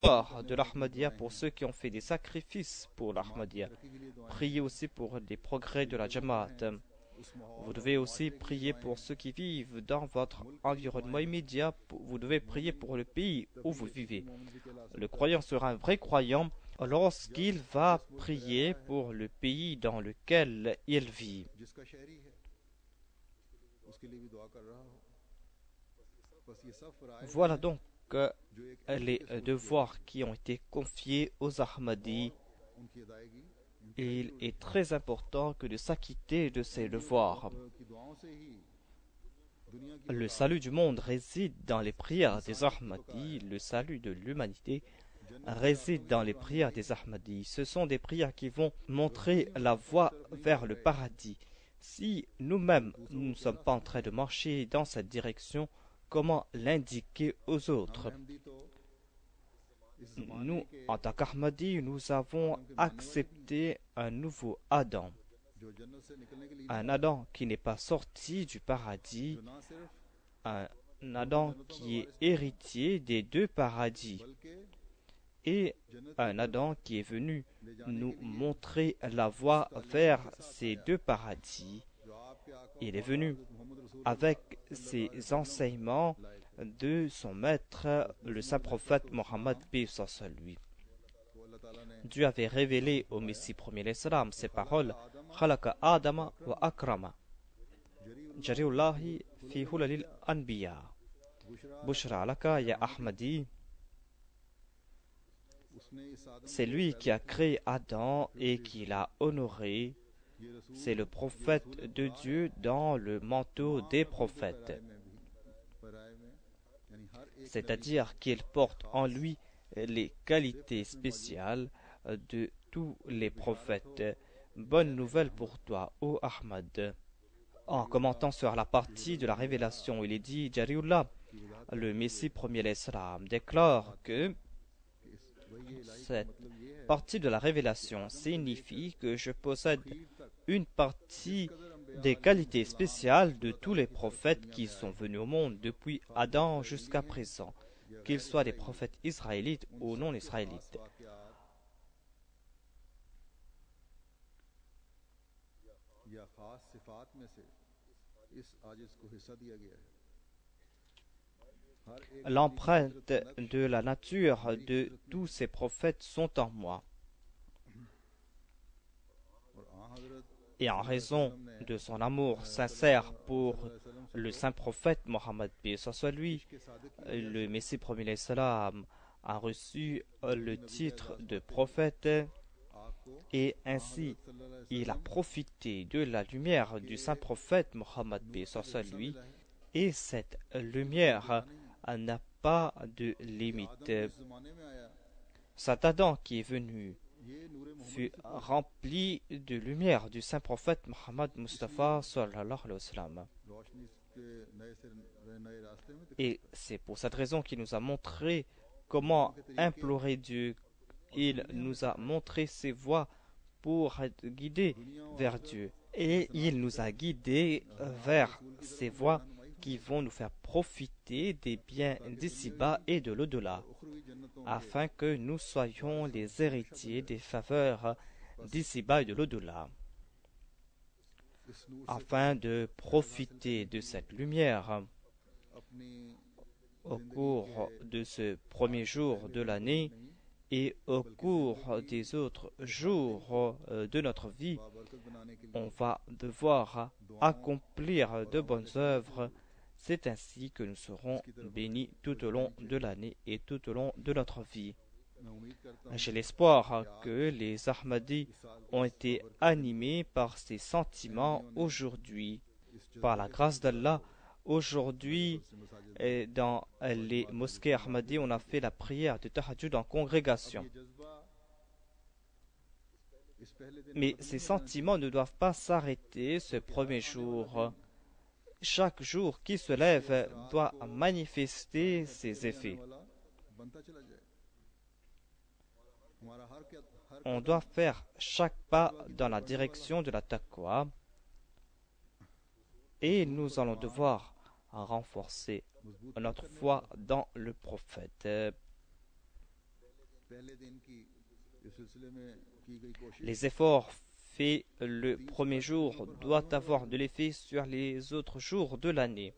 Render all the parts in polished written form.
de l'Ahmadiyya pour ceux qui ont fait des sacrifices pour l'Ahmadiyya. Priez aussi pour les progrès de la Jamaat. Vous devez aussi prier pour ceux qui vivent dans votre environnement immédiat. Vous devez prier pour le pays où vous vivez. Le croyant sera un vrai croyant lorsqu'il va prier pour le pays dans lequel il vit. Voilà donc les devoirs qui ont été confiés aux Ahmadis. Il est très important que de s'acquitter de ces devoirs. Le salut du monde réside dans les prières des Ahmadis. Le salut de l'humanité réside dans les prières des Ahmadis. Ce sont des prières qui vont montrer la voie vers le paradis. Si nous-mêmes, nous ne sommes pas en train de marcher dans cette direction, comment l'indiquer aux autres? Nous, en tant qu'Ahmadis, nous avons accepté un nouveau Adam. Un Adam qui n'est pas sorti du paradis, un Adam qui est héritier des deux paradis, et un Adam qui est venu nous montrer la voie vers ces deux paradis. Il est venu avec ses enseignements de son maître, le saint prophète Mohammed paix soit lui. Dieu avait révélé au Messie premier l'Islam ces paroles: Khalaqa Adama wa Akrama. Jariullahi fi hulalil anbiya. Bushra alaka ya Ahmadi. C'est lui qui a créé Adam et qui l'a honoré. C'est le prophète de Dieu dans le manteau des prophètes. C'est-à-dire qu'il porte en lui les qualités spéciales de tous les prophètes. Bonne nouvelle pour toi, ô Ahmad. En commentant sur la partie de la révélation, il est dit: Jariullah, le Messie premier l'Islam, déclare que cette partie de la révélation signifie que je possède une partie des qualités spéciales de tous les prophètes qui sont venus au monde depuis Adam jusqu'à présent, qu'ils soient des prophètes israélites ou non israélites. L'empreinte de la nature de tous ces prophètes sont en moi. Et en raison de son amour sincère pour le saint prophète Mohammed paix soit lui, le Messie premier l'Islam a reçu le titre de prophète, et ainsi il a profité de la lumière du saint prophète Mohammed paix soit lui, et cette lumière n'a pas de limite. Cet Adam qui est venu fut rempli de lumière du saint prophète Mohammed Mustafa sallallahu alayhi wa sallam. Et c'est pour cette raison qu'il nous a montré comment implorer Dieu. Il nous a montré ses voies pour être guidés vers Dieu. Et il nous a guidés vers ces voies qui vont nous faire profiter des biens d'ici-bas et de l'au-delà, afin que nous soyons les héritiers des faveurs d'ici-bas et de l'au-delà. Afin de profiter de cette lumière au cours de ce premier jour de l'année et au cours des autres jours de notre vie, on va devoir accomplir de bonnes œuvres. C'est ainsi que nous serons bénis tout au long de l'année et tout au long de notre vie. J'ai l'espoir que les Ahmadis ont été animés par ces sentiments aujourd'hui. Par la grâce d'Allah, aujourd'hui, dans les mosquées Ahmadis, on a fait la prière de Tahajjud en congrégation. Mais ces sentiments ne doivent pas s'arrêter ce premier jour. Chaque jour qui se lève doit manifester ses effets. On doit faire chaque pas dans la direction de la taqwa, et nous allons devoir renforcer notre foi dans le prophète. Les efforts faits le premier jour doivent avoir de l'effet sur les autres jours de l'année.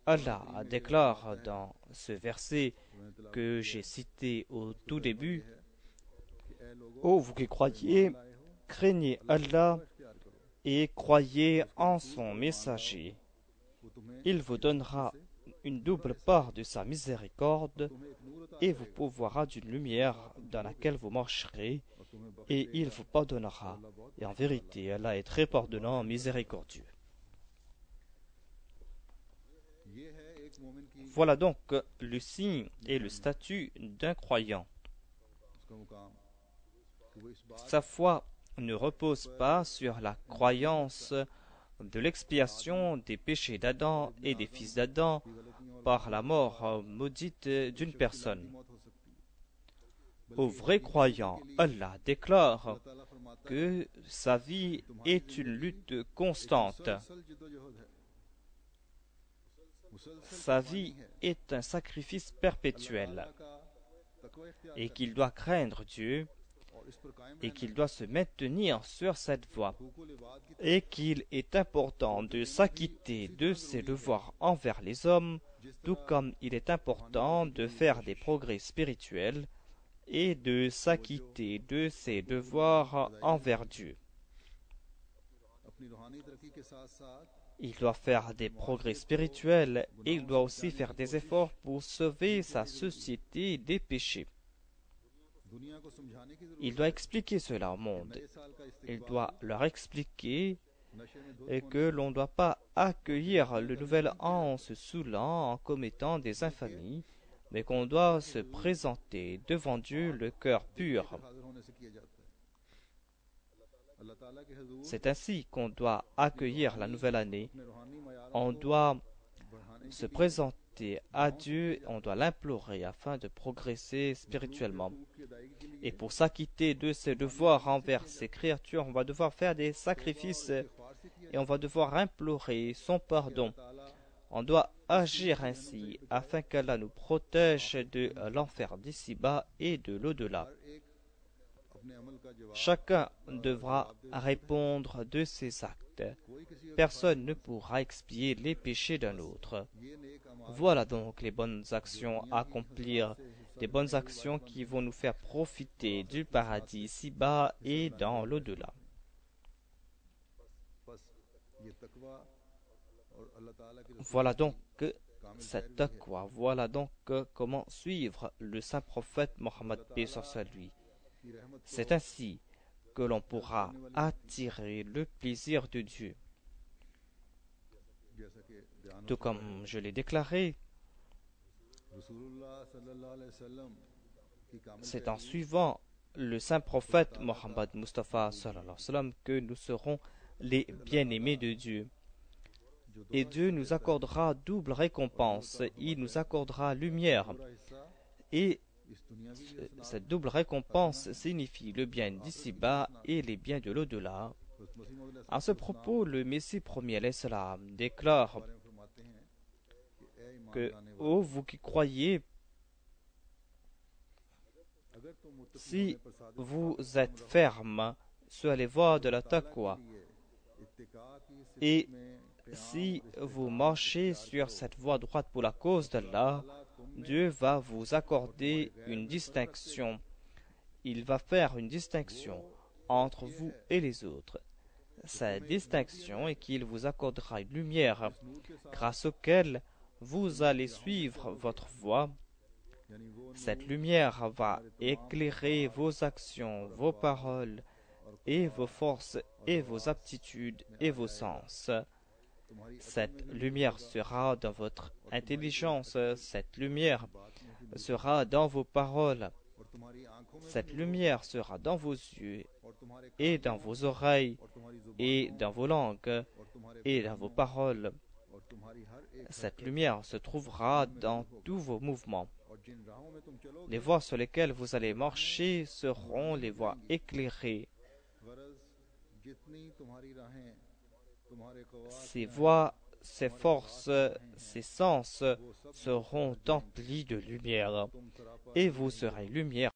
Allah déclare dans ce verset que j'ai cité au tout début: Ô vous qui croyez, craignez Allah et croyez en son messager. Il vous donnera une double part de sa miséricorde et vous pourvoira d'une lumière dans laquelle vous marcherez, et il vous pardonnera. Et en vérité, Allah est très pardonnant, miséricordieux. Voilà donc le signe et le statut d'un croyant. Sa foi ne repose pas sur la croyance de l'expiation des péchés d'Adam et des fils d'Adam par la mort maudite d'une personne. Au vrai croyant, Allah déclare que sa vie est une lutte constante. Sa vie est un sacrifice perpétuel et qu'il doit craindre Dieu et qu'il doit se maintenir sur cette voie et qu'il est important de s'acquitter de ses devoirs envers les hommes, tout comme il est important de faire des progrès spirituels et de s'acquitter de ses devoirs envers Dieu. Il doit faire des progrès spirituels et il doit aussi faire des efforts pour sauver sa société des péchés. Il doit expliquer cela au monde. Il doit leur expliquer que l'on ne doit pas accueillir le nouvel an en se saoulant, en commettant des infamies, mais qu'on doit se présenter devant Dieu le cœur pur. C'est ainsi qu'on doit accueillir la nouvelle année. On doit se présenter à Dieu, on doit l'implorer afin de progresser spirituellement. Et pour s'acquitter de ses devoirs envers ses créatures, on va devoir faire des sacrifices et on va devoir implorer son pardon. On doit agir ainsi afin qu'Allah nous protège de l'enfer d'ici-bas et de l'au-delà. Chacun devra répondre de ses actes. Personne ne pourra expier les péchés d'un autre. Voilà donc les bonnes actions à accomplir, des bonnes actions qui vont nous faire profiter du paradis ici-bas et dans l'au-delà. Voilà donc cette taqwa, voilà donc comment suivre le saint prophète Mohammed paix sur lui. C'est ainsi que l'on pourra attirer le plaisir de Dieu. Tout comme je l'ai déclaré, c'est en suivant le saint prophète Mohammed Mustafa que nous serons les bien-aimés de Dieu. Et Dieu nous accordera double récompense, il nous accordera lumière. Et cette double récompense signifie le bien d'ici-bas et les biens de l'au-delà. À ce propos, le Messie premier l'Islam déclare que, ô vous qui croyez, si vous êtes ferme sur les voies de la taqwa et si vous marchez sur cette voie droite pour la cause d'Allah, Dieu va vous accorder une distinction. Il va faire une distinction entre vous et les autres. Cette distinction est qu'il vous accordera une lumière grâce auquel vous allez suivre votre voie. Cette lumière va éclairer vos actions, vos paroles et vos forces et vos aptitudes et vos sens. Cette lumière sera dans votre intelligence, cette lumière sera dans vos paroles, cette lumière sera dans vos yeux et dans vos oreilles et dans vos langues et dans vos paroles. Cette lumière se trouvera dans tous vos mouvements. Les voies sur lesquelles vous allez marcher seront les voies éclairées. Ces voies ses forces, ses sens seront emplis de lumière, et vous serez lumière